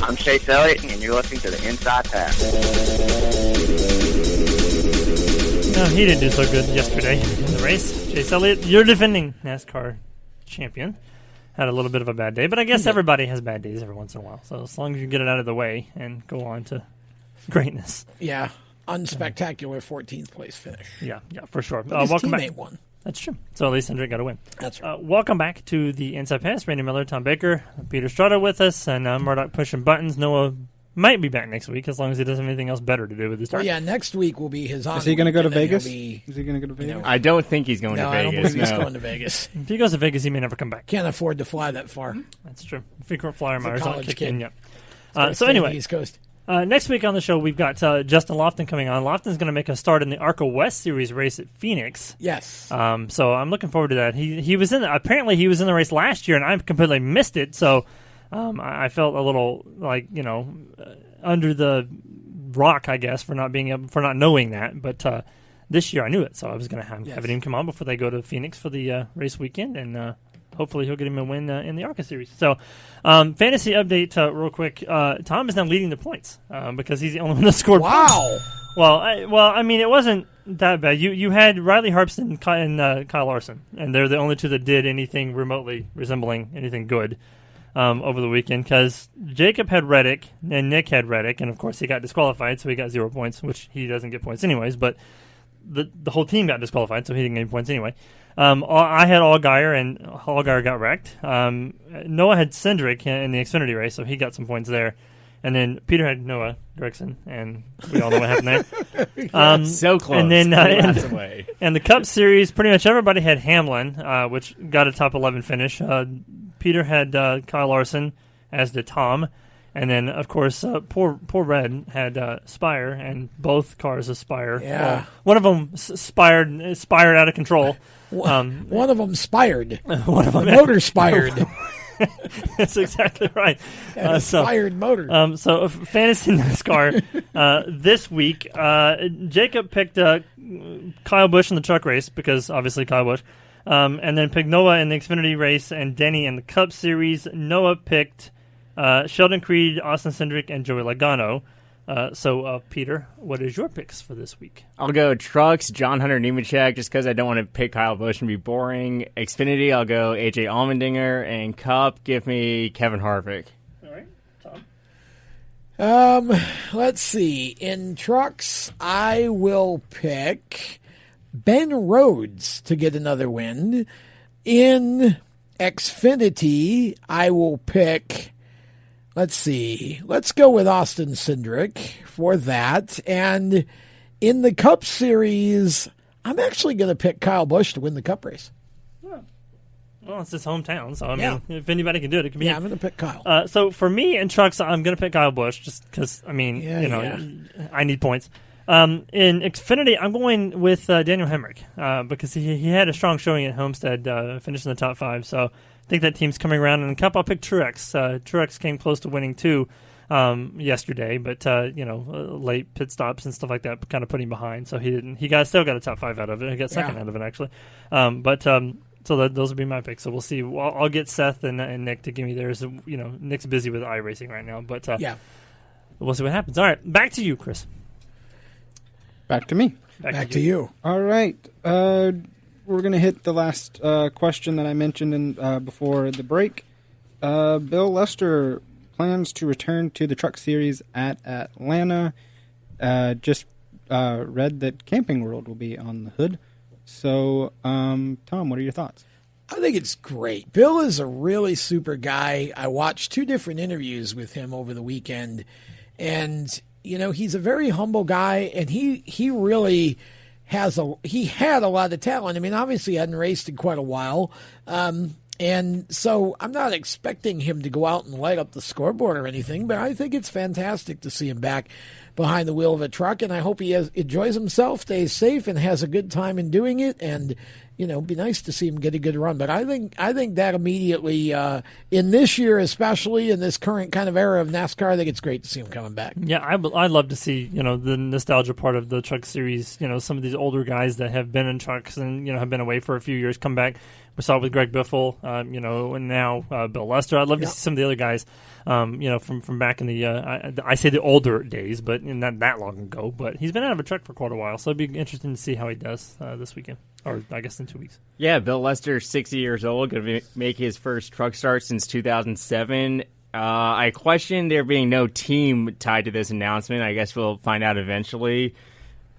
I'm Chase Elliott, and you're listening to the Inside Pass. No, he didn't do so good yesterday in the race. Chase Elliott, you're defending NASCAR champion. Had a little bit of a bad day, but I guess everybody has bad days every once in a while. So as long as you get it out of the way and go on to greatness. Yeah, unspectacular 14th place finish. Yeah, for sure. But his welcome teammate back. won. That's true. So at least Hendrick got a win. That's right. Welcome back to the Inside Pass. Randy Miller, Tom Baker, Peter Strada with us, and Murdoch pushing buttons. Noah might be back next week as long as he doesn't have anything else better to do with his time. Oh, yeah, next week will be his on. Is he going to go to and then Vegas? he'll Is he going to go to Vegas? I don't think he's going to No, Vegas. I don't believe he's going to Vegas. If he goes to Vegas, he may never come back. Can't afford to fly that far. That's true. Frequent flyer He's a miles don't college kick kid. in yet. He's So gotta stay on anyway, the East Coast. Next week on the show, we've got Justin Lofton coming on. Lofton's going to make a start in the ARCA West Series race at Phoenix. Yes. So I'm looking forward to that. He was apparently he was in the race last year, and I completely missed it. So I felt a little like under the rock, I guess, for not knowing that. But this year I knew it, so I was going to have him come on before they go to Phoenix for the race weekend, and hopefully he'll get him a win in the ARCA Series. So, fantasy update real quick. Tom is now leading the points because he's the only one that scored points. Wow. I mean, it wasn't that bad. You had Riley Harpston and Kyle Larson, and they're the only two that did anything remotely resembling anything good over the weekend because Jacob had Reddick and Nick had Reddick, and of course he got disqualified, so he got 0 points, which he doesn't get points anyways, but the whole team got disqualified, so he didn't get any points anyway. I had Allgaier, and Allgaier got wrecked. Noah had Cindric in the Xfinity race, so he got some points there. And then Peter had Noah Gregson, and we all know what happened there. So close. And then away. And the Cup Series, pretty much everybody had Hamlin, which got a top 11 finish. Peter had Kyle Larson, as did Tom. And then, of course, poor Red had Spire, and both cars aspire. Yeah. Well, one of them spired out of control. One of them spired. One of them the motor spired. That's exactly right. Spired motor. So fantasy NASCAR this week, Jacob picked Kyle Busch in the truck race because obviously Kyle Busch, and then picked Noah in the Xfinity race and Denny in the Cup Series. Noah picked Sheldon Creed, Austin Cindric, and Joey Logano. So, Peter, what is your picks for this week? I'll go trucks, John Hunter Nemechek, just because I don't want to pick Kyle Busch and be boring. Xfinity, I'll go AJ Allmendinger, and Cup, give me Kevin Harvick. All right, Tom. Let's see. In trucks, I will pick Ben Rhodes to get another win. In Xfinity, I will pick... Let's see. Let's go with Austin Cindric for that. And in the Cup Series, I'm actually going to pick Kyle Busch to win the Cup race. Well, it's his hometown, so I mean, if anybody can do it, it can be. Yeah, I'm going to pick Kyle. So for me in trucks, I'm going to pick Kyle Busch just because I mean, I need points. In Xfinity, I'm going with Daniel Hemrick because he had a strong showing at Homestead, finishing the top 5. So. I think that team's coming around. In the Cup, I'll pick Truex. Truex came close to winning too yesterday, but late pit stops and stuff like that kind of put him behind. So he didn't. He still got a top 5 out of it. He got second out of it actually. So those would be my picks. So we'll see. I'll get Seth and Nick to give me theirs. Nick's busy with iRacing right now, but we'll see what happens. All right, back to you, Chris. Back to me. Back to you. All right. We're going to hit the last question that I mentioned before the break. Bill Lester plans to return to the Truck Series at Atlanta. Just read that Camping World will be on the hood. So, Tom, what are your thoughts? I think it's great. Bill is a really super guy. I watched 2 different interviews with him over the weekend. And, he's a very humble guy. And he really had a lot of talent. I mean, obviously he hadn't raced in quite a while. And so I'm not expecting him to go out and light up the scoreboard or anything, but I think it's fantastic to see him back behind the wheel of a truck, and I hope he enjoys himself, stays safe, and has a good time in doing it. And be nice to see him get a good run. But I think that immediately in this year, especially in this current kind of era of NASCAR, I think it's great to see him coming back. Yeah, I'd love to see the nostalgia part of the truck series. Some of these older guys that have been in trucks and have been away for a few years come back. We saw it with Greg Biffle, and now Bill Lester. I'd love to see some of the other guys, from back in the I say the older days, but not that long ago. But he's been out of a truck for quite a while, so it'd be interesting to see how he does this weekend, or I guess in 2 weeks. Yeah, Bill Lester, 60 years old, going to make his first truck start since 2007. I question there being no team tied to this announcement. I guess we'll find out eventually.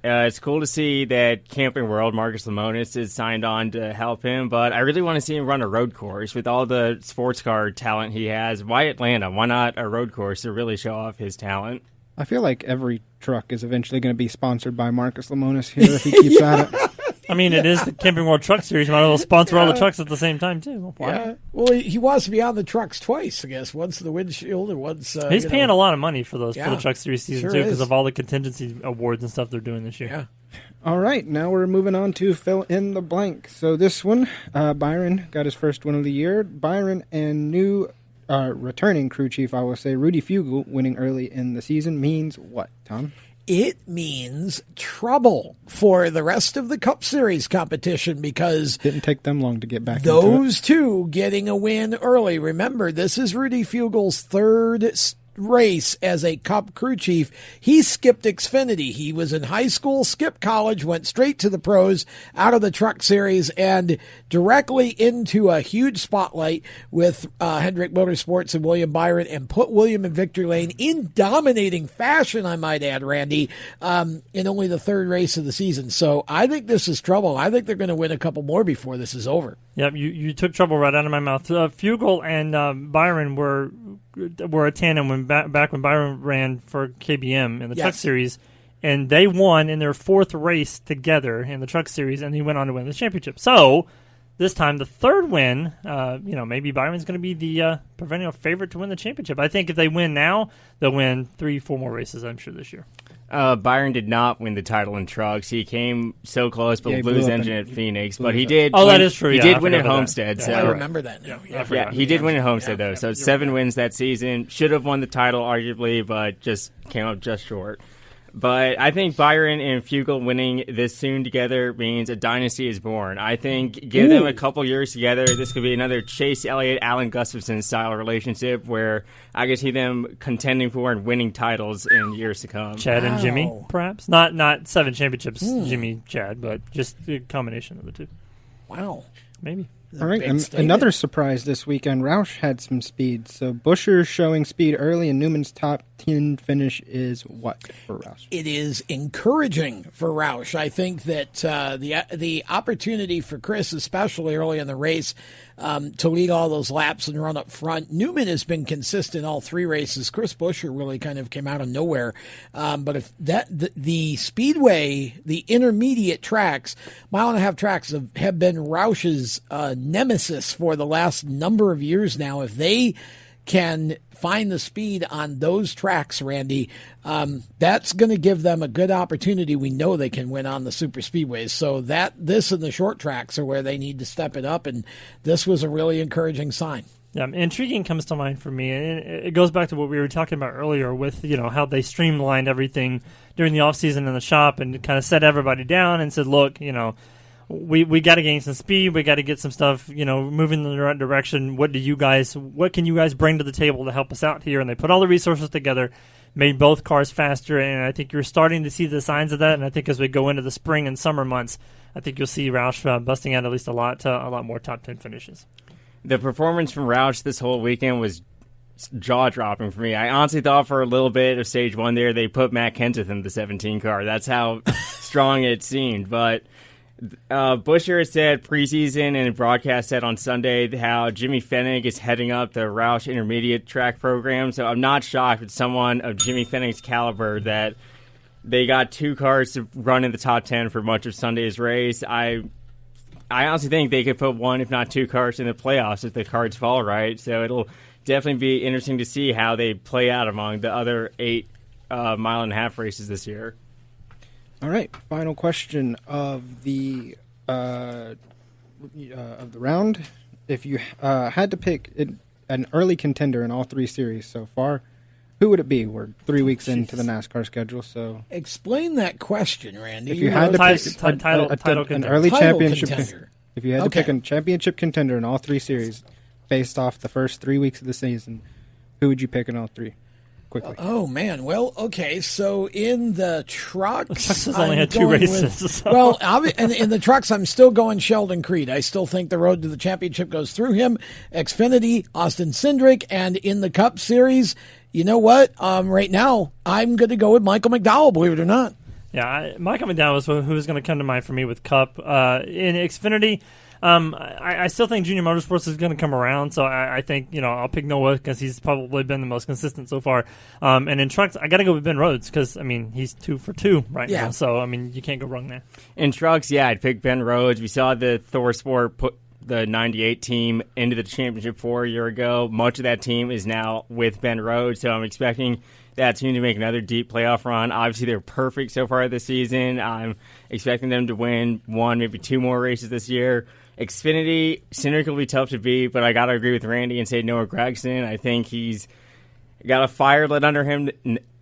It's cool to see that Camping World, Marcus Lemonis, is signed on to help him, but I really want to see him run a road course with all the sports car talent he has. Why Atlanta? Why not a road course to really show off his talent? I feel like every truck is eventually going to be sponsored by Marcus Lemonis here if he keeps at it. I mean, it is the Camping World Truck Series. You might as well sponsor all the trucks at the same time, too. Why? Yeah. Well, he wants to be on the trucks twice, I guess. Once the windshield and once... He's paying a lot of money for for the Truck Series season, sure too, because of all the contingency awards and stuff they're doing this year. Yeah. All right, now we're moving on to fill in the blank. So this one, Byron got his first win of the year. Byron and new returning crew chief, I will say, Rudy Fugle, winning early in the season means what, Tom? It means trouble for the rest of the Cup Series competition because... Didn't take them long to get back those into it. two getting a win early. Remember, this is Rudy Fugle's third race as a Cup crew chief. He skipped Xfinity. He was in high school, skipped college, went straight to the pros, out of the Truck Series, and directly into a huge spotlight with Hendrick Motorsports and William Byron, and put William in victory lane in dominating fashion, I might add, Randy, in only the third race of the season. So I think this is trouble. I think they're going to win a couple more before this is over. Yep, you took trouble right out of my mouth. Fugle and Byron were a tandem when back when Byron ran for KBM in the Truck Series, and they won in their fourth race together in the Truck Series, and he went on to win the championship. So this time, the third win, maybe Byron's going to be the perennial favorite to win the championship. I think if they win now, they'll win 3-4 more races, I'm sure, this year. Byron did not win the title in trucks. He came so close, but blew his engine at Phoenix. But he did. Oh, that is true. He did win at Homestead. Yeah, so I remember that now. Yeah, he did win at Homestead though. So 7 wins that season. Should have won the title arguably, but just came up just short. But I think Byron and Fugle winning this soon together means a dynasty is born. I think give them a couple years together, this could be another Chase Elliott, Alan Gustafson style relationship where I could see them contending for and winning titles in years to come. Chad and Jimmy, perhaps? Not 7 championships, Jimmy, Chad, but just a combination of the two. Wow. Maybe. All right, another surprise this weekend. Roush had some speed. So Buescher showing speed early, and Newman's top 10 finish is what for Roush? It is encouraging for Roush. I think that the opportunity for Chris, especially early in the race, to lead all those laps and run up front. Newman has been consistent all 3 races. Chris Buescher really kind of came out of nowhere. But if the speedway, the intermediate tracks, 1.5 tracks have been Roush's nemesis for the last number of years now. If they can find the speed on those tracks, Randy, that's going to give them a good opportunity. We know they can win on the super speedways. So this and the short tracks are where they need to step it up, and this was a really encouraging sign. Yeah, intriguing comes to mind for me, and it goes back to what we were talking about earlier with how they streamlined everything during the offseason in the shop and kind of set everybody down and said, look, we got to gain some speed. We got to get some stuff, moving in the right direction. What can you guys bring to the table to help us out here? And they put all the resources together, made both cars faster, and I think you're starting to see the signs of that. And I think as we go into the spring and summer months, I think you'll see Roush busting out at least a lot more top 10 finishes. The performance from Roush this whole weekend was jaw-dropping for me. I honestly thought for a little bit of Stage 1 there, they put Matt Kenseth in the 17 car. That's how strong it seemed, but... Buescher said preseason and broadcast said on Sunday how Jimmy Fennig is heading up the Roush Intermediate Track program. So I'm not shocked with someone of Jimmy Fennig's caliber that They got 2 cars to run in the top 10 for much of Sunday's race. I honestly think they could put 1, if not 2 cars in the playoffs if the cards fall right. So it'll definitely be interesting to see how they play out among the other 8 mile-and-a-half races this year. All right, final question of the round. If you had to pick an early contender in all 3 series so far, who would it be? We're 3 weeks into the NASCAR schedule, so explain that question, Randy. If you had to pick an early championship contender. If you had to pick a championship contender in all 3 series based off the first 3 weeks of the season, who would you pick in all 3? Quickly. Oh man! Well, okay. So in the trucks, Texas only had 2 races. So. Well, in the trucks, I'm still going Sheldon Creed. I still think the road to the championship goes through him. Xfinity, Austin Cindric, and in the Cup Series, you know what? Right now, I'm going to go with Michael McDowell. Believe it or not. Yeah, Michael McDowell was who was going to come to mind for me with Cup. In Xfinity, I still think Junior Motorsports is going to come around, so I think I'll pick Noah because he's probably been the most consistent so far. And in trucks, I got to go with Ben Rhodes because he's 2 for 2 right now, so you can't go wrong there. In trucks, I'd pick Ben Rhodes. We saw the Thor Sport put the 98 team into the championship 4 year ago. Much of that team is now with Ben Rhodes, so I'm expecting that team to make another deep playoff run. Obviously, they're perfect so far this season. I'm expecting them to win 1, maybe 2 more races this year. Xfinity, Cindric will be tough to beat, but I got to agree with Randy and say Noah Gragson. I think he's got a fire lit under him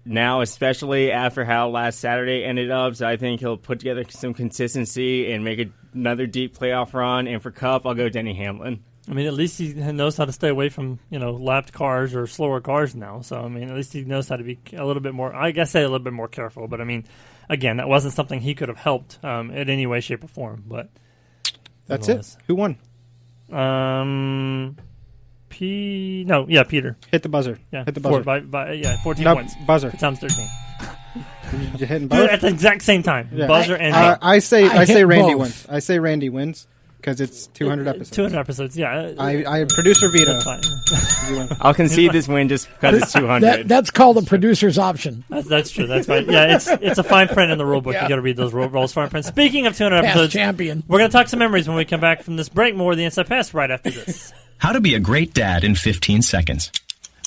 now, especially after how last Saturday ended up. So I think he'll put together some consistency and make another deep playoff run. And for Cup, I'll go Denny Hamlin. At least he knows how to stay away from, lapped cars or slower cars now. So, at least he knows how to be a little bit more, I guess say a little bit more careful. But, again, that wasn't something he could have helped in any way, shape, or form. But that's it. Who won? Peter. Hit the buzzer. Yeah, hit the buzzer. 14 points. Buzzer. Times 13. You're hitting buzzer at the exact same time. Yeah. Buzzer and I say Randy both. wins. I say Randy wins because it's 200 episodes. 200 episodes. Yeah. I producer veto. That's fine. I'll concede this win just because it's 200. That's called a producer's option. That's true. That's fine. Yeah, it's a fine print in the rule book. You got to read those rules fine print. Speaking of 200 episodes, champion. We're going to talk some memories when we come back from this break. More of the Inside Pass right after this. How to be a great dad in 15 seconds.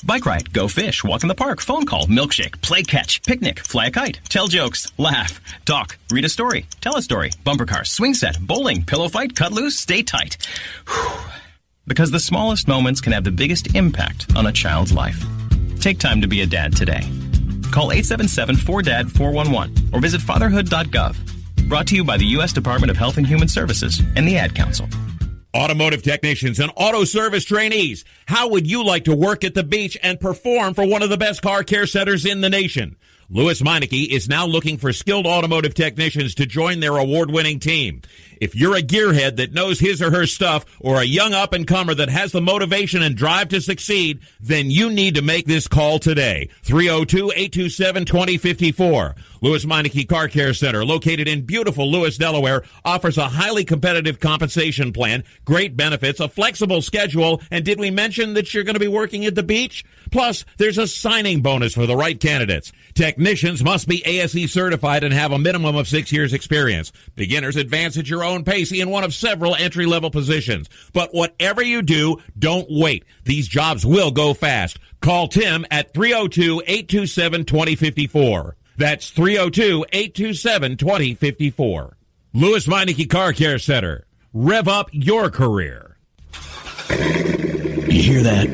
Bike ride, go fish, walk in the park, phone call, milkshake, play catch, picnic, fly a kite, tell jokes, laugh, talk, read a story, tell a story, bumper cars, swing set, bowling, pillow fight, cut loose, stay tight. Whew. Because the smallest moments can have the biggest impact on a child's life. Take time to be a dad today. Call 877-4DAD-411 or visit fatherhood.gov. Brought to you by the U.S. Department of Health and Human Services and the Ad Council. Automotive technicians and auto service trainees, how would you like to work at the beach and perform for one of the best car care centers in the nation? Louis Meineke is now looking for skilled automotive technicians to join their award-winning team. If you're a gearhead that knows his or her stuff or a young up-and-comer that has the motivation and drive to succeed, then you need to make this call today. 302-827-2054. Louis Meineke Car Care Center, located in beautiful Lewis, Delaware, offers a highly competitive compensation plan, great benefits, a flexible schedule, and did we mention that you're going to be working at the beach? Plus, there's a signing bonus for the right candidates. Technicians must be ASE certified and have a minimum of 6 years experience. Beginners advance at your own pace in one of several entry-level positions. But whatever you do, don't wait. These jobs will go fast. Call Tim at 302-827-2054. That's 302-827-2054. Louis Meineke Car Care Center. Rev up your career. You hear that?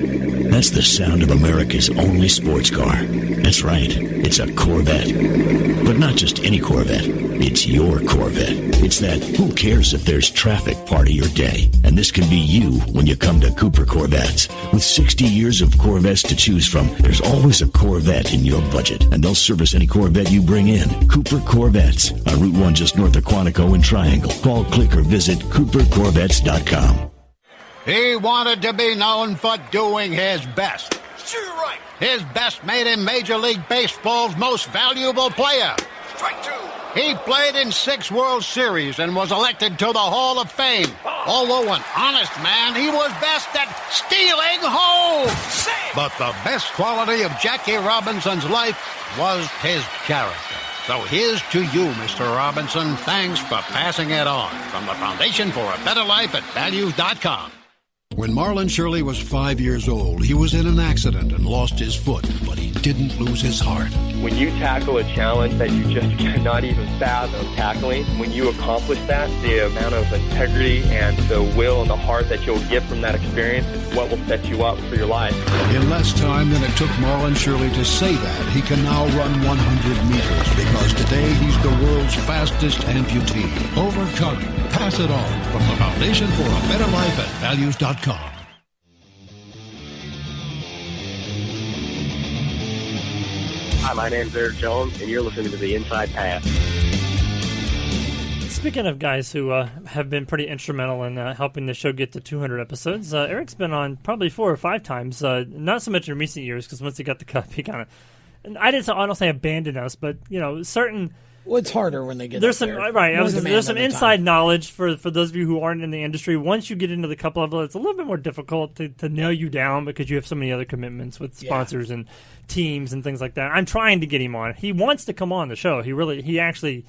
That's the sound of America's only sports car. That's right. It's a Corvette. But not just any Corvette. It's your Corvette. It's that who cares if there's traffic part of your day. And this can be you when you come to Cooper Corvettes. With 60 years of Corvettes to choose from, there's always a Corvette in your budget. And they'll service any Corvette you bring in. Cooper Corvettes on Route 1 just north of Quantico and Triangle. Call, click, or visit CooperCorvettes.com. He wanted to be known for doing his best. Sure, right. His best made him Major League Baseball's most valuable player. Strike 2. He played in 6 World Series and was elected to the Hall of Fame. Although an honest man, he was best at stealing home. But the best quality of Jackie Robinson's life was his character. So here's to you, Mr. Robinson. Thanks for passing it on. From the Foundation for a Better Life at Values.com. When Marlon Shirley was 5 years old, he was in an accident and lost his foot, but he didn't lose his heart. When you tackle a challenge that you just cannot even fathom tackling, when you accomplish that, the amount of integrity and the will and the heart that you'll get from that experience is what will set you up for your life. In less time than it took Marlon Shirley to say that, he can now run 100 meters because today he's the world's fastest amputee. Overcome it. Pass it on from the Foundation for a Better Life at Values.com. Hi, my name's Eric Jones, and you're listening to The Inside Pass. Speaking of guys who have been pretty instrumental in helping the show get to 200 episodes, Eric's been on probably 4 or 5 times. Not so much in recent years, because once he got the cup, he kind of, I don't say abandoned us, but certain. Well, it's harder when they get there's up some there. right. More There's some demand inside time. knowledge for those of you who aren't in the industry. Once you get into the cup level, it's a little bit more difficult to nail you down because you have so many other commitments with sponsors and teams and things like that. I'm trying to get him on. He wants to come on the show. He actually.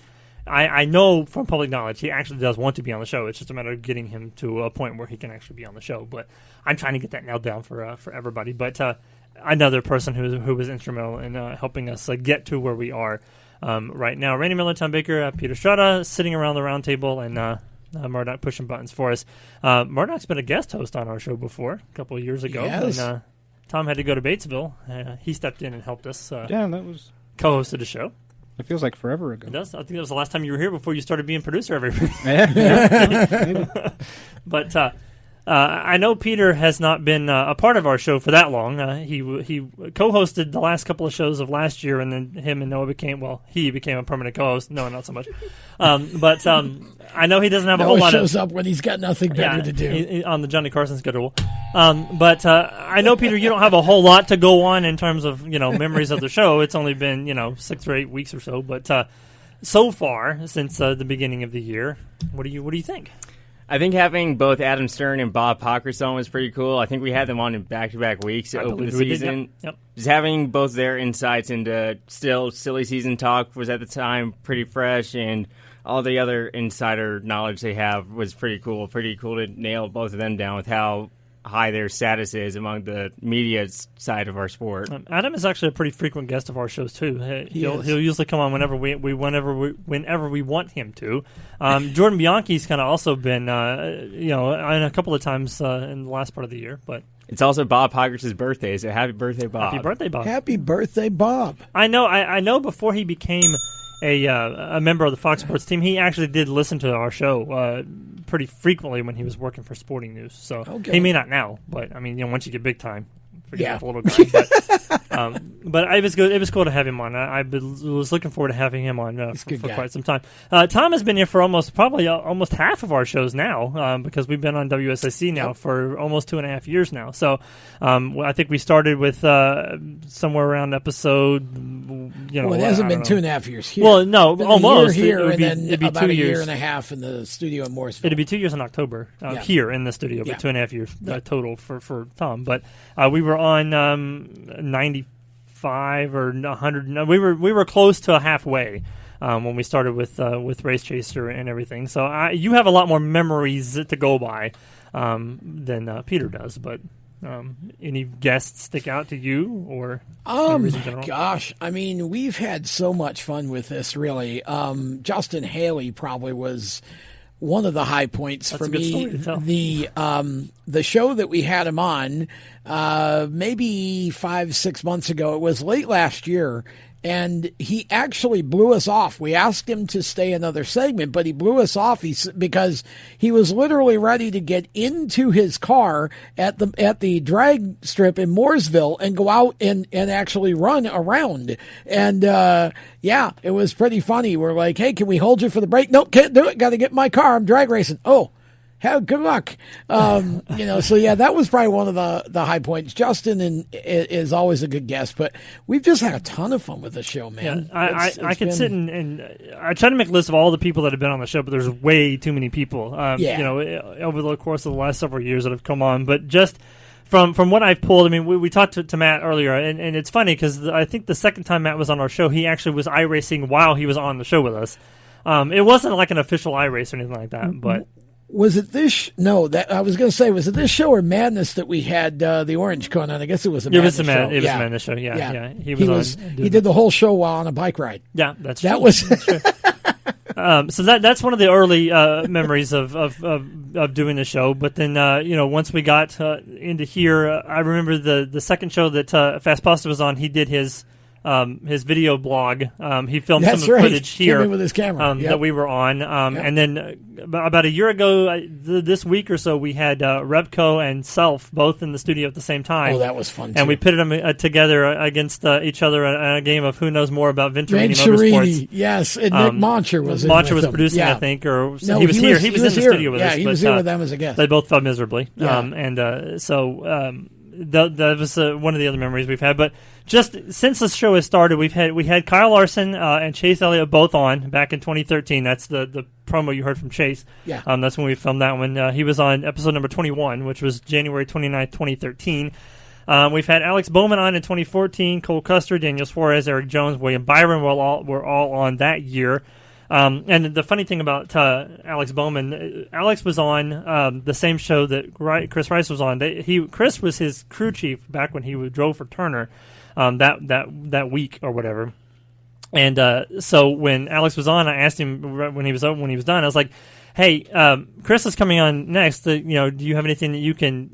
I know from public knowledge he actually does want to be on the show. It's just a matter of getting him to a point where he can actually be on the show. But I'm trying to get that nailed down for everybody. But another person who was instrumental in helping us get to where we are right now. Randy Miller, Tom Baker, Peter Strada sitting around the round table, and Murdoch pushing buttons for us. Murdoch's been a guest host on our show before a couple of years ago. Yes. And Tom had to go to Batesville. He stepped in and helped us. Yeah, that was co-hosted the show. It feels like forever ago. It does. I think that was the last time you were here before you started being producer every week. Yeah. But I know Peter has not been a part of our show for that long. He co-hosted the last couple of shows of last year, and then him and Noah he became a permanent co-host. Noah, not so much. But I know he doesn't have a whole lot of... shows up when he's got nothing better to do. On the Johnny Carson schedule. But I know, Peter, you don't have a whole lot to go on in terms of memories of the show. It's only been 6 or 8 weeks or so. But so far, since the beginning of the year, what do you think? I think having both Adam Stern and Bob Pockers on was pretty cool. I think we had them on in back-to-back weeks to open the season. Yep. Just having both their insights into still silly season talk was at the time pretty fresh, and all the other insider knowledge they have was pretty cool. Pretty cool to nail both of them down with how high their status is among the media side of our sport. Adam is actually a pretty frequent guest of our shows too. He'll usually come on whenever we want him to. Jordan Bianchi's kind of also been on a couple of times in the last part of the year, but it's also Bob Pockers' birthday, so happy birthday, Bob. Happy birthday, Bob. Happy birthday, Bob. I know before he became a member of the Fox Sports team, he actually did listen to our show pretty frequently when he was working for Sporting News. So he may not now, but I mean, once you get big time, forget about the little guy. But it was good. It was cool to have him on. I was looking forward to having him on for quite some time. Tom has been here for almost half of our shows now because we've been on WSIC now for almost 2.5 years now. So I think we started with somewhere around episode. Well, it hasn't been 2.5 years here. Well, no, almost. A year here, It'd be about 2 a years. year and a half in the studio in Morrisville. It'd be 2 years in October here in the studio, but 2.5 years total for Tom. But we were on 95 or 100. No, we were close to halfway when we started with Race Chaser and everything. So you have a lot more memories to go by than Peter does. But any guests stick out to you or memories in general? Gosh, I mean, we've had so much fun with this. Really, Justin Haley probably was one of the high points for me. The show that we had him on, maybe 5-6 months ago, it was late last year, and he actually blew us off. We asked him to stay another segment, but he blew us off because he was literally ready to get into his car at the drag strip in Mooresville and go out and actually run around. And it was pretty funny. We're like, hey, can we hold you for the break? Nope, can't do it. Got to get in my car. I'm drag racing. Oh. Good luck. That was probably one of the high points. Justin is always a good guest, but we've just had a ton of fun with the show, man. Yeah, I could sit and I try to make a list of all the people that have been on the show, but there's way too many people. Over the course of the last several years that have come on, but just from what I've pulled, I mean, we talked to Matt earlier, and it's funny because I think the second time Matt was on our show, he actually was iRacing while he was on the show with us. It wasn't like an official iRace or anything like that, but... Was it this? I was going to say, was it this show or Madness that we had the Orange Cone on? I guess it was a Madness show. It was a Madness show, yeah. He did the whole show while on a bike ride. Yeah, that's true. That was... So that's one of the early memories of doing the show. But then, once we got into here, I remember the second show that Fast Pasta was on, he did his video blog. He filmed some of the footage here. Came in with his camera. That we were on. And then about a year ago, this week or so, we had Repco and Self both in the studio at the same time. Oh, that was fun, too. And we pitted them together against each other in a game of who knows more about Venturini Motorsports. Yes, and Nick Moncher was producing, I think, or he was here. He was in the studio with us. Yeah, he was here with them as a guest. They both fell miserably. Yeah. That was one of the other memories we've had. But just since the show has started, we had Kyle Larson and Chase Elliott both on back in 2013. That's the promo you heard from Chase. Yeah. That's when we filmed that one. He was on episode number 21, which was January 29th, 2013. We've had Alex Bowman on in 2014, Cole Custer, Daniel Suarez, Eric Jones, William Byron were all on that year. And the funny thing about Alex Bowman, Alex was on the same show that Chris Rice was on. Chris was his crew chief back when he drove for Turner that week or whatever. And so when Alex was on, I asked him when he was done. I was like, "Hey, Chris is coming on next. Do you have anything that you can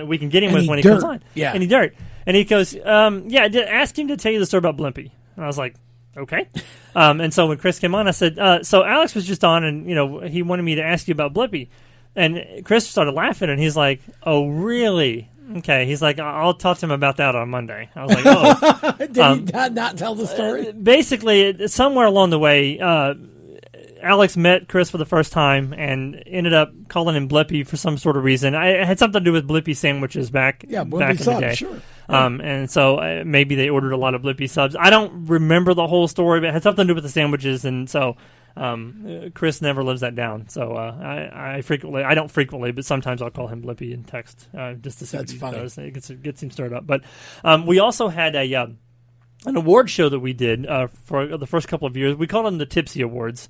we can get him with when he comes on? Yeah, any dirt?" And he goes, "Yeah, ask him to tell you the story about Blimpie." And I was like, okay. And so when Chris came on, I said, so Alex was just on, and he wanted me to ask you about Blimpie. And Chris started laughing, and he's like, oh, really? Okay. He's like, I'll talk to him about that on Monday. I was like, oh. Did he not tell the story? Basically, somewhere along the way, Alex met Chris for the first time and ended up calling him Blippy for some sort of reason. It had something to do with Blippy sandwiches back in the day. Sure. And so maybe they ordered a lot of Blippy subs. I don't remember the whole story, but it had something to do with the sandwiches. And so Chris never lives that down. So I don't frequently, but sometimes I'll call him Blippy in text just to see what he does. It gets him stirred up. But we also had an award show that we did for the first couple of years. We called them the Tipsy Awards.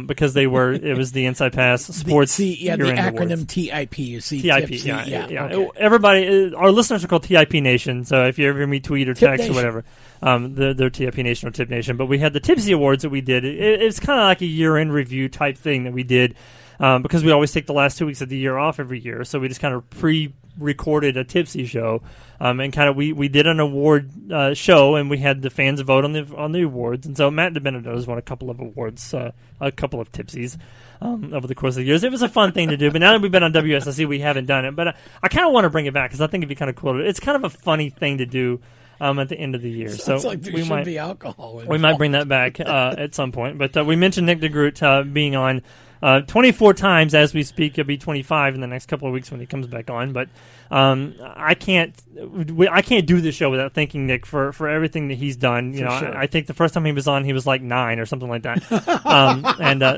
Because it was the Inside Pass Sports the acronym Awards. TIP. You see, TIP, Tipsy, yeah. Okay. Everybody, our listeners are called TIP Nation. So if you ever meet tweet or text Nation. or whatever, they're TIP Nation or Tip Nation. But we had the Tipsy Awards that we did. It's kind of like a year-end review type thing that we did because we always take the last 2 weeks of the year off every year. So we just kind of pre-recorded a Tipsy show, and kind of we did an award show, and we had the fans vote on the awards. And so Matt Dibenedetto has won a couple of awards, a couple of Tipsies over the course of the years. It was a fun thing to do, but now that we've been on WSSC, we haven't done it. But I kind of want to bring it back because I think it'd be kind of cool. It's kind of a funny thing to do at the end of the year. Sounds so like there should be alcohol involved. We might bring that back at some point. But we mentioned Nick DeGroot being on 24 times as we speak. He'll be 25 in the next couple of weeks when he comes back on. But I can't do this show without thanking Nick for everything that he's done. Sure. I think the first time he was on, he was like 9 or something like that.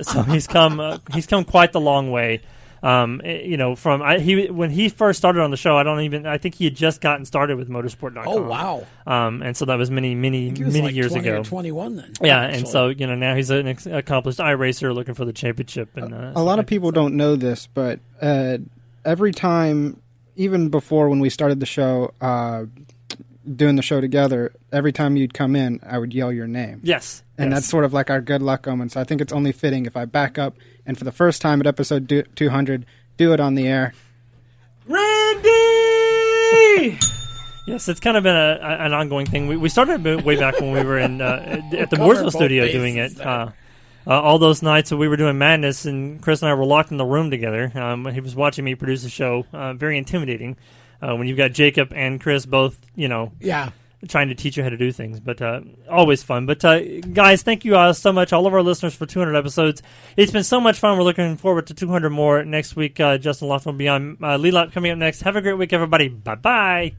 So he's come quite the long way. When he first started on the show, I think he had just gotten started with motorsport.com. Oh, wow. And so that was many like years 20 ago. Or 21 then. Yeah, actually. and so now he's an accomplished iRacer looking for the championship. And a lot of people don't know this, but every time, even before when we started the show, doing the show together, every time you'd come in, I would yell your name. Yes. And that's sort of like our good luck omen. So I think it's only fitting if I back up and for the first time at episode 200, do it on the air. Randy! Yes, it's kind of been an ongoing thing. We started way back when we were at the Mooresville studio doing it. All those nights that we were doing Madness, and Chris and I were locked in the room together. He was watching me produce the show. Very intimidating when you've got Jacob and Chris both, trying to teach you how to do things, but always fun. But guys, thank you so much, all of our listeners, for 200 episodes. It's been so much fun. We're looking forward to 200 more next week. Justin Lofton will be on. Lead Lap coming up next. Have a great week, everybody. Bye-bye.